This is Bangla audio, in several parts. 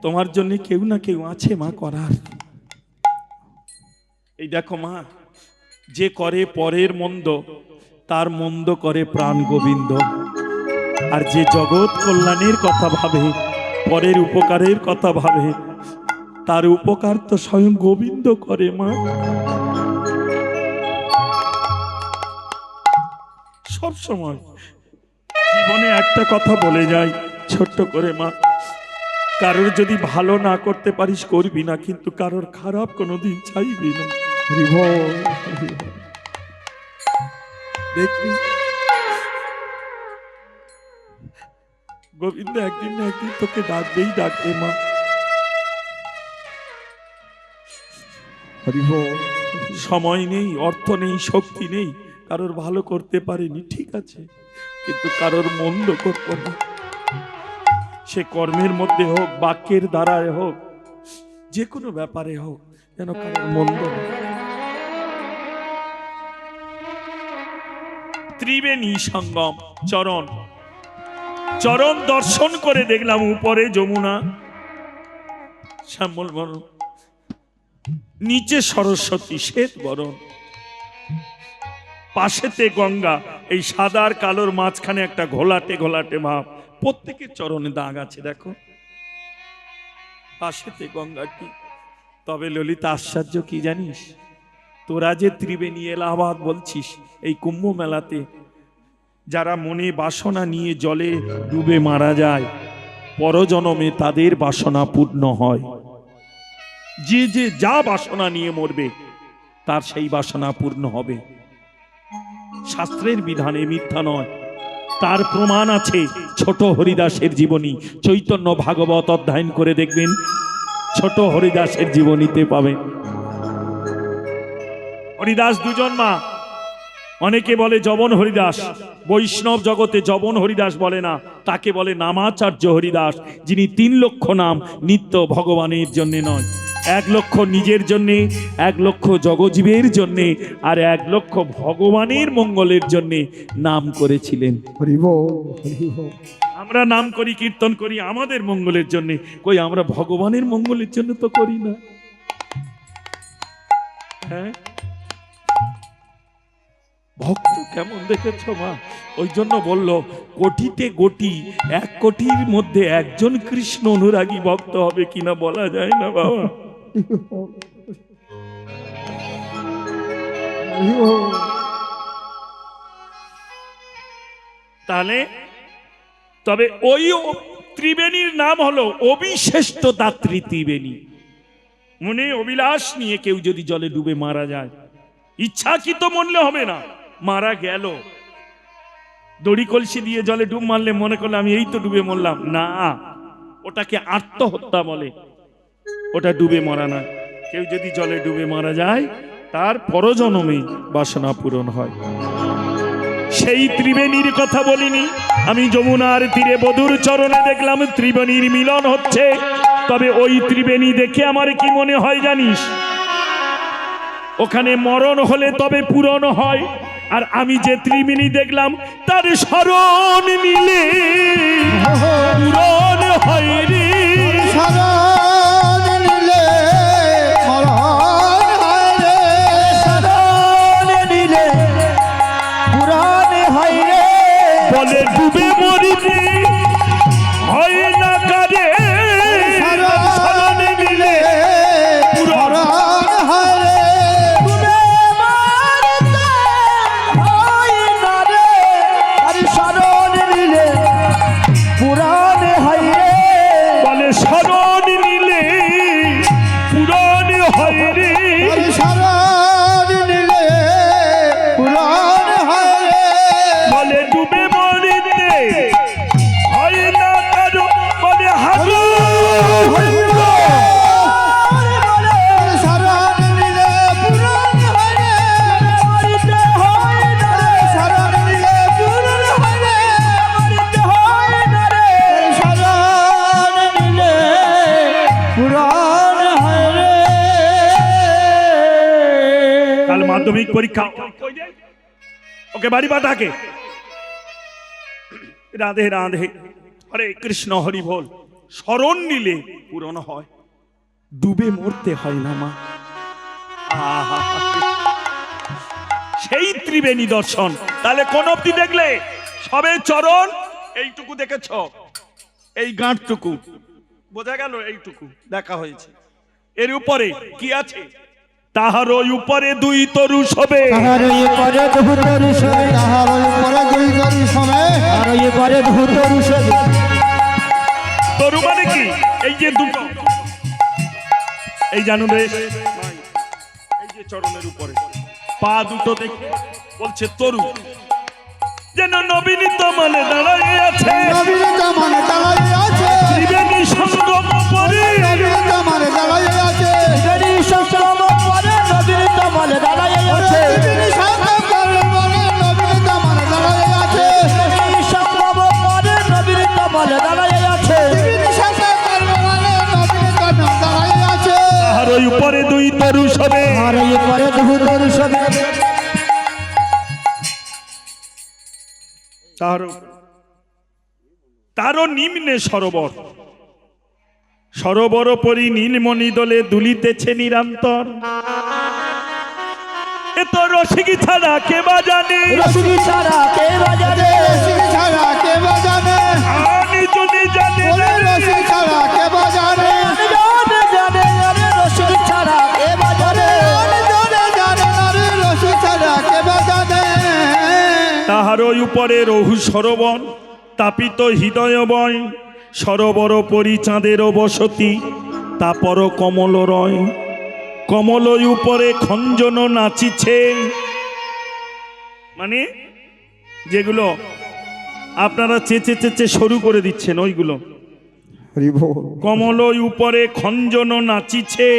তোমার জন্য কেউ না কেউ আছে মা করার। এই দেখো মা, যে করে পরের মন্দ তার মন্দ করে প্রাণ গোবিন্দ, আর যে জগৎ কল্যাণের কথা ভাবে, পরের উপকারের কথা ভাবে, তার উপকার তো স্বয়ং গোবিন্দ করে মা। সব সময় জীবনে একটা কথা বলে যাই ছোট্ট করে মা, কারোর যদি ভালো না করতে পারিস করবি না, কিন্তু কারোর খারাপ কোনোদিন চাইবি না। দেখবি গোবিন্দ একদিন না একদিন তোকে ডাকবেই ডাকবে মা। সময় নেই, অর্থ নেই, শক্তি নেই, কারোর ভালো করতে পারিনি ঠিক আছে, কিন্তু কারোর মন্দ করবো না। সে কর্মের মধ্যে হোক, বাক্যের দ্বারায় হোক, যে কোনো ব্যাপারে হোক, যেন কারোর মন্দ না। ত্রিবেণী সঙ্গম, চরণ চরণ দর্শন করে দেখলাম উপরে যমুনা শ্যামল বরণ, নিচে সরস্বতী শ্বেত বরণ, পাশেতে গঙ্গা, এই সাদা আর কালোর মাঝখানে একটা ঘোলাটে ঘোলাটে ভাব, প্রত্যেকের চরণে দাগ আছে দেখো, পাশেতে গঙ্গাটি। তবে ললিতা আশ্চর্য কি জানিস, তোরা যে ত্রিবেণী এলাহাবাদ বলছিস, এই কুম্ভ মেলাতে যারা মনে বাসনা নিয়ে জলে ডুবে মারা যায়, পরজনমে তাদের বাসনা পূর্ণ হয়। যে যে যা বাসনা নিয়ে মরবে তার সেই বাসনা পূর্ণ হবে। শাস্ত্রের বিধানে মিথ্যা নয়, তার প্রমাণ আছে ছোট হরিদাসের জীবনী। চৈতন্য ভাগবত অধ্যয়ন করে দেখবেন, ছোট হরিদাসের জীবনীতে পাবেন। হরিদাস দুজন মা, অনেকে বলে জবন হরিদাস, বৈষ্ণব জগতে জবন হরিদাস বলে না, তাকে বলে নামাচার্য হরিদাস, যিনি 3 লক্ষ নাম নিত্য ভগবানের জন্য নয়, 1 লক্ষ নিজের জন্যে, 1 লক্ষ জগজীবের জন্যে, আর 1 লক্ষ ভগবানের মঙ্গলের জন্যে নাম করেছিলেন। আমরা নাম করি, কীর্তন করি আমাদের মঙ্গলের জন্য, কই আমরা ভগবানের মঙ্গলের জন্য তো করি না। হ্যাঁ, ভক্ত কেমন দেখেছ মা, ওই জন্য বলল কোটিতে কোটি, 1 কোটির মধ্যে একজন কৃষ্ণ অনুরাগী ভক্ত হবে কিনা বলা যায় না বাবা। তাহলে তবে ওই ত্রিবেণীর নাম হলো অবিশেষ্ট দাত্রী ত্রিবেণী। মনে অভিলাষ নিয়ে কেউ যদি জলে ডুবে মারা যায়, ইচ্ছাকৃত মরলে হবে না, মারা গেল, দড়ি কলসি দিয়ে জলে ডুব মারলে মনে করলে আমি এই তো ডুবে মরলাম, না, ওটাকে আত্মহত্যা বলে, ওটা ডুবে মরা না। কেউ যদি জলে ডুবে মারা যায় তার পরজন্মে বাসনা পূরণ হয়। সেই ত্রিবেণীর কথা বলিনি, আমি যমুনার তীরে বধূর চরণে দেখলাম ত্রিবেণীর মিলন হচ্ছে। তবে ওই ত্রিবেণী দেখে আমার কি মনে হয় জানিস, ওখানে মরণ হলে তবে পূরণ হয়, আর আমি যে ত্রিবেণী দেখলাম তার শরণ নিলে পূরণ হয় রে। বলে ডুবে মরিতে হয় না কারে, শরণ নিলে পূরণ হয় রে। বলে শরণ নিলে পূরণ হয় রে। বলে ডুবে মরিতে হয় না কারো, বলে হাগু কাল মাধ্যমিক পরীক্ষা, ওকে বাড়ি পাঠাকে। রাধে রাধে, হরে কৃষ্ণ হরি বল। স্মরণ নিলে পূরণ হয়, ডুবে মরতে হয় না মা। আহা, সেই ত্রিবেণী দর্শন। তাহলে কোন অবধি দেখলে? সবে চরণ এইটুকু দেখেছ, এই গাঁটটুকু বোঝা গেল, এইটুকু দেখা হয়েছে। এর উপরে কি আছে? তাহার ওই উপরে দুই তরু শোবে, তাহার ওই পরে দুই তরু শোবে, তাহার ওই পরে দুই তরু শোবে, আর ওই পরে দুই তরু শোবে। তরু মানে কি? এই যে দুটো, এই জানুন রে, এই যে চরণের উপরে পা দুটো দেখে বলছে তরু, যেন নবীনিত মানে দাঁড়াই আছে, নবীনিত মানে দাঁড়াই আছে, ত্রিবেণী সঙ্গম পরে, নবীনিত মানে দাঁড়াই আছে, ত্রিবেণী সঙ্গম পরে নবীনিত মানে দাঁড়াই আছে, ত্রিবেণী সঙ্গম পরে নবীনিত মানে দাঁড়াই আছে, ত্রিবেণী সঙ্গম পরে নবীনিত মানে দাঁড়াই আছে, ত্রিবেণী সঙ্গম পরে নবীনিত দাঁড়াই আছে। আর ওই উপরে দুই তরু শোবে, আর ওই উপরে দুই তরু শোবে। তারও নিম্নে সরোবর, সরোবর পরি নীলমণি দলে দুলিতেছে নিরন্তর। এ তো রসিকি ছাড়া কে বা জানে, রসিকি ছাড়া কে বা জানে, রসিকি ছাড়া কে বা জানে, আমি যদি জানি ওরে রসিকি ছাড়া কে বা জানে, জানে জানে আরে রসিকি ছাড়া কে বা জানে, জানে জানে আরে রসিকি ছাড়া কে বা জানে। তাহার ওই উপরে রহু সরোবর, তাপিত হৃদয় বয়, সরোবর পরি চাঁদের বসতি, তাপর কমল রয়, কমল উপরে খঞ্জন নাচিছে। মানে যেগুলো আপনারা চেঁচে চেঁচে শুরু করে দিচ্ছেন ওইগুলো, কমল উপরে খঞ্জন নাচিছে,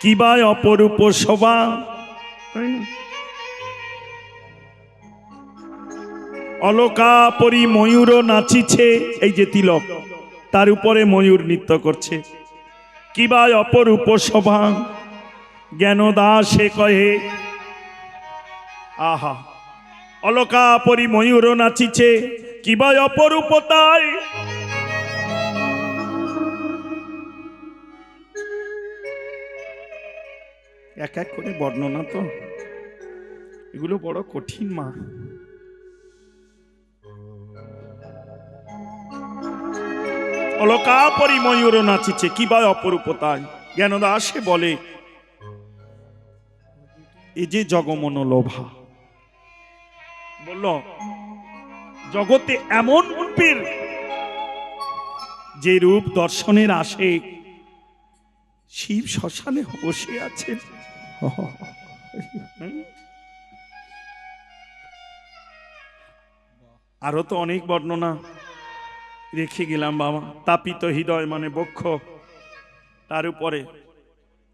কিবা অপরূপ শোভা। তাই না? অলকা পরি ময়ূর নাচিছে, এই যে তিলক তার উপরে ময়ূর নৃত্য করছে, কিবা অপরূপ শোভা। জ্ঞান দাসে কহে, আহা, অলকা পরি ময়ূর নাচিছে, কিবা অপরূপতায়। এক এক করে বর্ণনা, তো এগুলো বড় কঠিন মা। অলকা পরি ময়ূর নাচিছে, কিবা অপরূপতায়। জ্ঞানদাসে বলে, এই যে জগমন লোভা, বলল জগতে এমন রূপের, যে রূপ দর্শনের আসে, শিব শ্মশানে বসে আছেন। আরো তো অনেক বর্ণনা রেখে গেলাম বাবা। তাপিত হৃদয় মানে বক্ষ, তার উপরে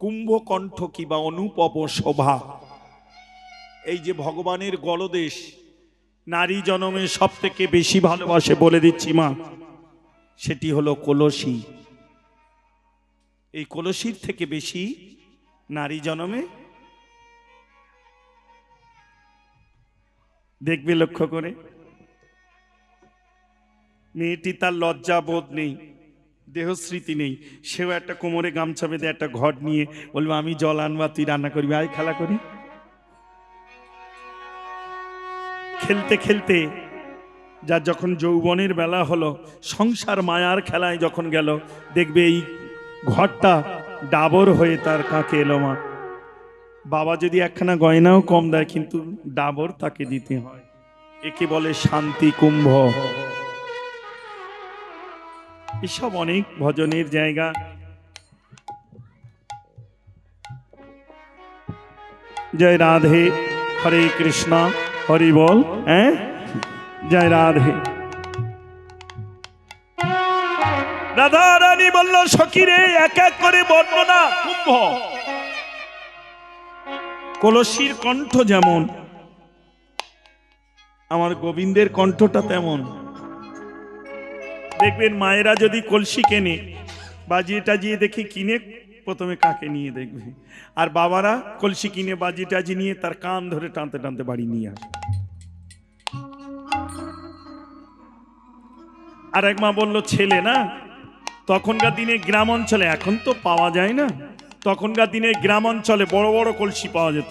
কুম্ভকণ্ঠ কিবা অনুপম শোভা। এই যে ভগবানের গলদেশ, নারী জনমে সব থেকে বেশি ভালোবাসে বলে দিচ্ছি মা, সেটি হলো কলসী। এই কলসীর থেকে বেশি নারী জনমে দেখবে লক্ষ্য করে। মেয়েটি তার লজ্জা বোধ নেই, দেহস্মৃতি নেই, সেও একটা কোমরে গামছা বেঁধে একটা ঘট নিয়ে বলবে আমি জল আনবা, তুই রান্না করবি, আয় খেলা করি। খেলতে খেলতে যার যখন যৌবনের বেলা হলো, সংসার মায়ার খেলায় যখন গেল, দেখবে এই ঘরটা ডাবর হয়ে তার কাকে এলো মা। বাবা যদি একখানা গয়নাও কম দেয়, কিন্তু ডাবর তাকে দিতে হয়। একে বলে শান্তি কুম্ভ। এসব অনেক ভজনের জায়গা। জয় রাধে, হরে কৃষ্ণ, হরি বল। হ্যাঁ, জয় রাধে। রাধা রানী বলল, সখীরে এক এক করে বর্ণনা। কুম্ভ, কলসির কণ্ঠ যেমন, আমার গোবিন্দের কণ্ঠটা তেমন। দেখবেন মায়েরা যদি কলসি কেনে, বাজিয়ে টাজিয়ে দেখে কিনে প্রথমে কাকে নিয়ে দেখবে, আর বাবারা কলসি কিনে বাজিয়ে টাজিয়ে নিয়ে তার কান ধরে টানতে টানতে বাড়ি নিয়ে আসে। আর এক মা বলল, ছেলে না, তখনকার দিনে গ্রাম অঞ্চলে, এখন তো পাওয়া যায় না, তখনকার দিনে গ্রাম অঞ্চলে বড় বড় কলসি পাওয়া যেত।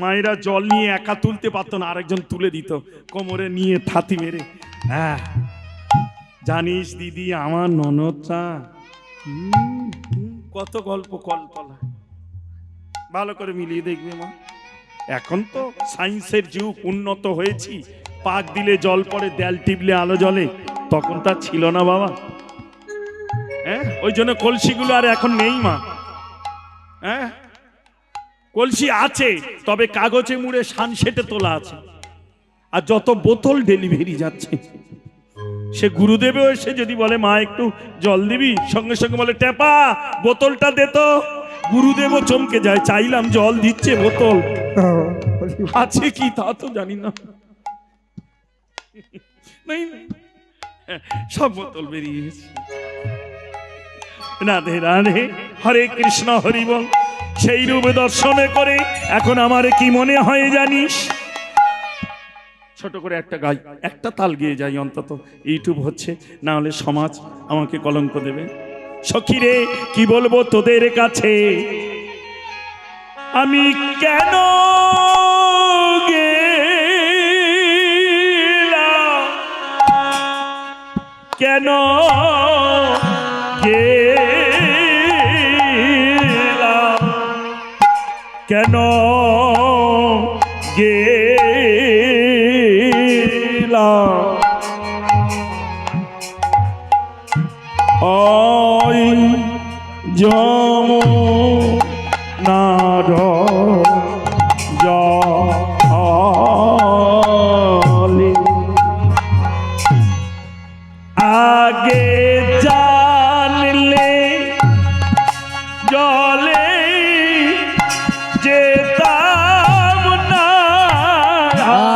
মায়েরা জল নিয়ে একা তুলতে পারতো না, আরেকজন তুলে দিত কোমরে নিয়ে থাতি মেরে। হ্যাঁ, জানিস দিদি আমার ননদটা কত গল্প কল্পনা, ভালো করে মিলিয়ে দেখবে মা। এখন তো সায়েন্সের যুগ, উন্নত হয়েছি, পাক দিলে জল পড়ে, দেয়াল টিপলে আলো জ্বলে, তখন তা ছিল না বাবা। হ্যাঁ, ওই জন্য কলসিগুলো আর এখন নেই মা। হ্যাঁ, কলসি আছে, তবে কাগজে মুড়ে সানসেটে তোলা আছে। আর যত বোতল ডেলিভারি যাচ্ছে, সে গুরুদেবেও এসে যদি বলে মা একটু জল দিবি, সঙ্গে সঙ্গে বলে টেপা বোতলটা দে তো। গুরুদেবও চমকে যায়, চাইলাম জল দিচ্ছে, বোতল আছে কি তা তো জানি না। নেই, সব বোতল বেরিয়ে গেছে। রাধে রাধে, হরে কৃষ্ণ হরি বল। সেই রূপে দর্শনে করে এখন আমার কি মনে হয় জানিস, ছোট করে একটা গাই, একটা তাল গিয়ে যাই অন্তত, ইউটিউব হচ্ছে, না হলে সমাজ আমাকে কলঙ্ক দেবে। সখী রে কি বলবো তোদের কাছে, আমি কেন গেলাম, কেন গেলাম, কেন গেলাম, ওই যমুনার জলে, আগে জানলে জলে যেতাম না,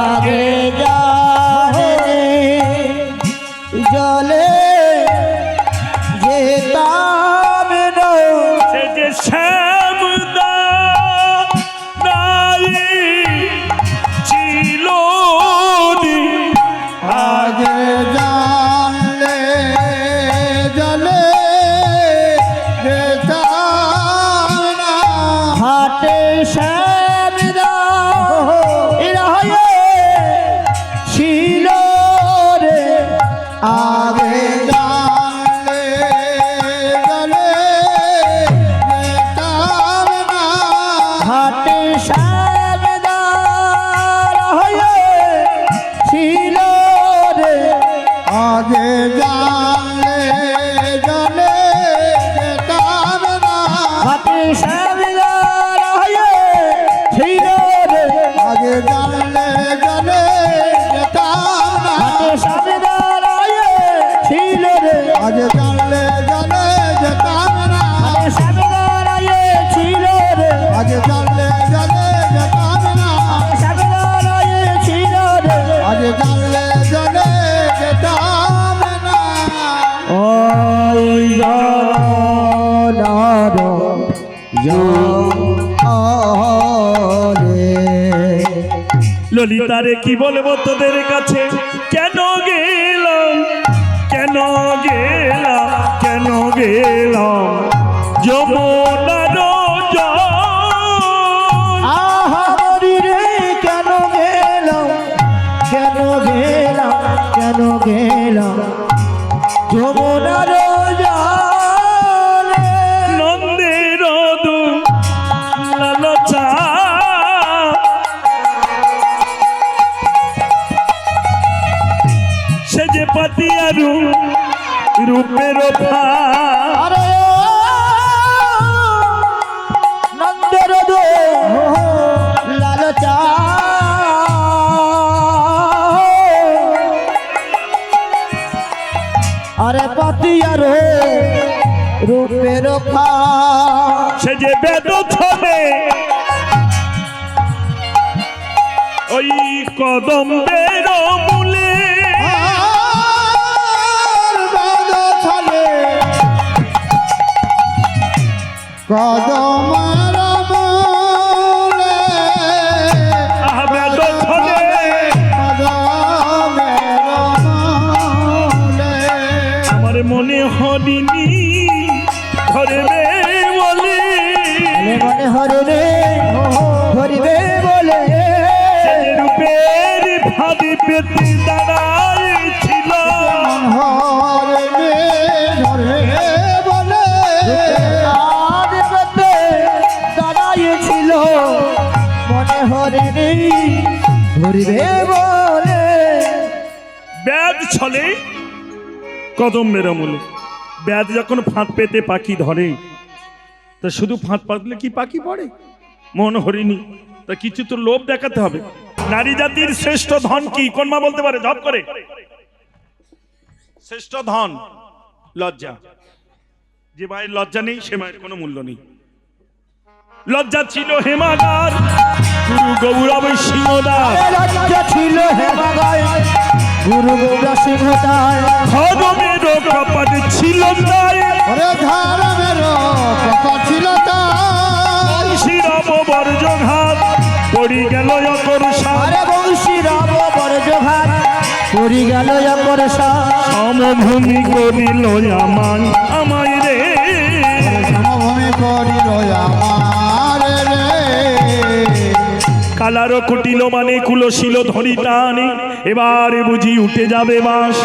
আগে জানে জলে যেতাম না, সে যে শ্যামদা নাই ছিল রে। আগে জানলে জলে যেতাম না, হাটে শ্যামদা ছিল রে। আগে জানলে জলে যেতাম না, হাটে শ্যামদা ছিল রে। আগে জানলে জলে যেতাম না, হাটে শ্যামদা ছিল রে। আগে জানলে জলে যেতাম না, হাটে শ্যামদা ছিল রে। আগে জানলে জলে যেতাম না, হাটে শ্যামদা ছিল রে। আগে জানলে জলে যেতাম না, হাটে শ্যামদা ছিল রে। আগে জানলে জলে যেতাম না, ওই জনার জলে। ললিতারে কি বলবো তোদের কাছে, কেন গেলাম, কেন গেলাম, কেন গেলাম যমুনার জল। আহারি রে কেন গেলাম, কেন গেলাম, কেন গেলাম যমুনার জলে। নন্দের লালচা সে যে পাতিয়ারু রূপের আরে নন্দের লালচা আরে পাতিয়ার রূপের সে যে বেদ ছলে ওই কদম্বের মূলে, কদমার মূলে, বেদ ছলে কদমের মূলে। আমার মনে হরিণী হরে রে ধরিবে বলে রূপের ফাঁদি পেতে দাঁড়াইছিল হরে রে ধরে বলে দাঁড়াইছিল মনে হরে রে ধরিবে বলে ব্যাধ ছলে কদম মেরামূলে ব্যাধ যখন ফাঁদ পেতে পাখি ধরে তা শুধু ফাঁদ পাতলে কি পাখি পড়ে মন হরিণী তা কিছু তো লোভ দেখাতে হবে নারী জাতির শ্রেষ্ঠ ধন কি কোন মা বলতে পারে ঝপ করে শ্রেষ্ঠ ধন লজ্জা যে মায়ের লজ্জা নেই সে মায়ের কোনো মূল্য নেই লজ্জা ছিল হেমাগার গুরু গৌরব সিংহদার লজ্জা ছিল হেমাগার গুরু গৌরব সিংহদার ধর্মের কপাট ছিল তাই ওরে ধর্মের কপাট ছিল তাই শ্রীরাম বর্জঘাত পড়ি গেল অকর্ষা আরে বংশী রাম বর্জঘাত পড়ি গেল অকর্ষা সমভূমি করিল আমায় আমায় রে সমভূমি করিল আমারে রে কালার কুটিল মানে কুলশীল ধরি টানে এবারে বুঝি উঠে যাবে বাস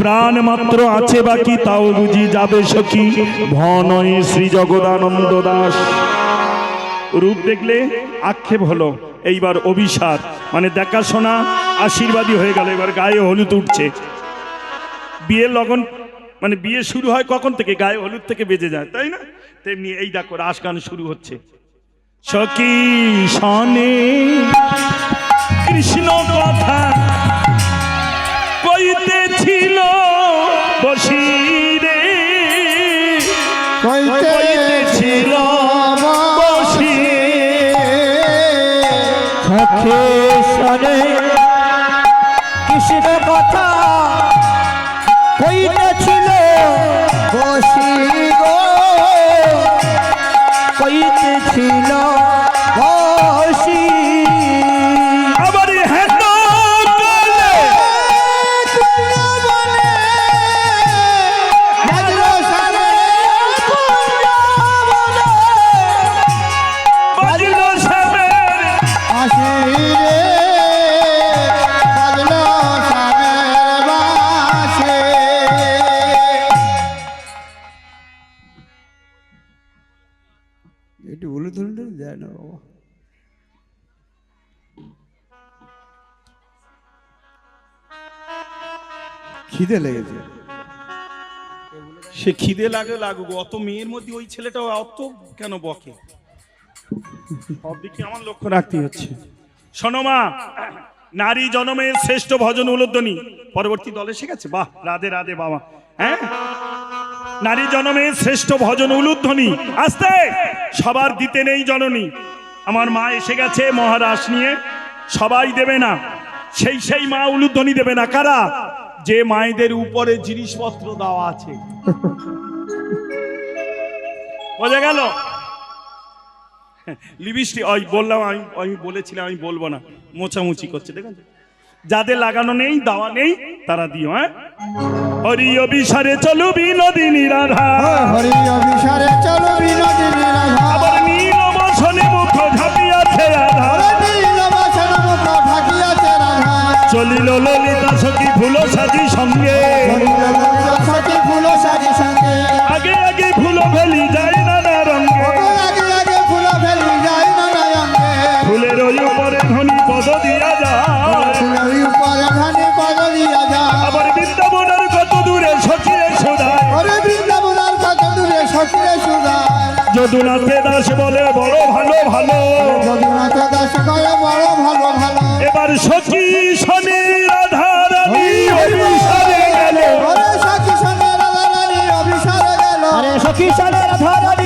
প্রাণ মাত্র আছে বাকি তাও বুঝি যাবে সখী ভনয় শ্রী জগদানন্দ দাস রূপ দেখলে আক্ষেপ হলো এইবার অভিশাপ মানে দেখাশোনা আশীর্বাদী হয়ে গেল এবার গায়ে হলুদ উঠছে বিয়ে লগন মানে বিয়ে শুরু হয় কখন থেকে গায়ে হলুদ থেকে বেজে যায় তাই না তেমনি এই দেখো রাস গান শুরু হচ্ছে সখী শনে কৃষ্ণ কথা কইতেছিল বসিরে কইতেছিল বসি সখে শনে কৃষ্ণ কথা কইতেছিল বসি গো কইতেছিল বসি আবার হেন করলে বাজলো সাবের একটু বলে ধরুন দেয় না বাবা খিদে লেগেছে সে খিদে লাগে লাগুক অত মেয়ের মধ্যে ওই ছেলেটা অত কেন বকে সব দিকে আমার লক্ষ্য রাখতে হচ্ছে শোনো মা নারী জনমের শ্রেষ্ঠ ভজন উলোধ্বনি পরবর্তী দলে শিখেছে বাহ রাধে রাধে বাবা হ্যাঁ নারী জনমের শ্রেষ্ঠ ভজন উলুধ্বনি আস্তে সবার দিতে নেই জননী আমার মা এসে গেছে মহারাজ নিয়ে সবাই দেবে না সেই মা উলুধ্বনি দেবে না কারা যে মায়েদের উপরে জিনিসপত্র দেওয়া আছে বোঝা গেল লিপস্টিক ওই বললাম আমি বলেছিলাম আমি বলবো না মোছামুছি করছে দেখেন যাদের লাগানো নেই দেওয়া নেই তারা দিও হ্যাঁ হরি অভিসারে চলো বিনোদিনী রাধা হরি অভিসারে চলো বিনোদিনী রাধা আবার নীল বসনে মুখ ঝাঁপিয়াছে রাধা নীল বসন মুখ ঢাকিয়াছে রাধা চলিল ললিতা সখী ফুল সাজি সঙ্গে চলিল ললিতা সখী ফুল সাজি সঙ্গে আগে আগে ফুল ফেলি যায় নানা রঙ্গে আগে আগে ফুল ফেলি যায় নানা রঙ্গে ফুলের ওই উপরে ধনী পদ দিয়া যায় ফুলের উপরে ধনী পদ দিয়া যায় আবার বৃন্দাবনের কত দূরে সখিরে সুধায় ওরে বৃন্দাবনের কত দূরে সখিরে সুধায় যদুনাথে দাস বলে বড় ভালো ভালো যদুনাথ দাস করে বড় ভালো ভালো এবার সখী শনি রাধা রানী অভিসারে গেল ওরে সখী শনি রাধা রানী অভিসারে গেল আরে সখী শনি রাধা রানী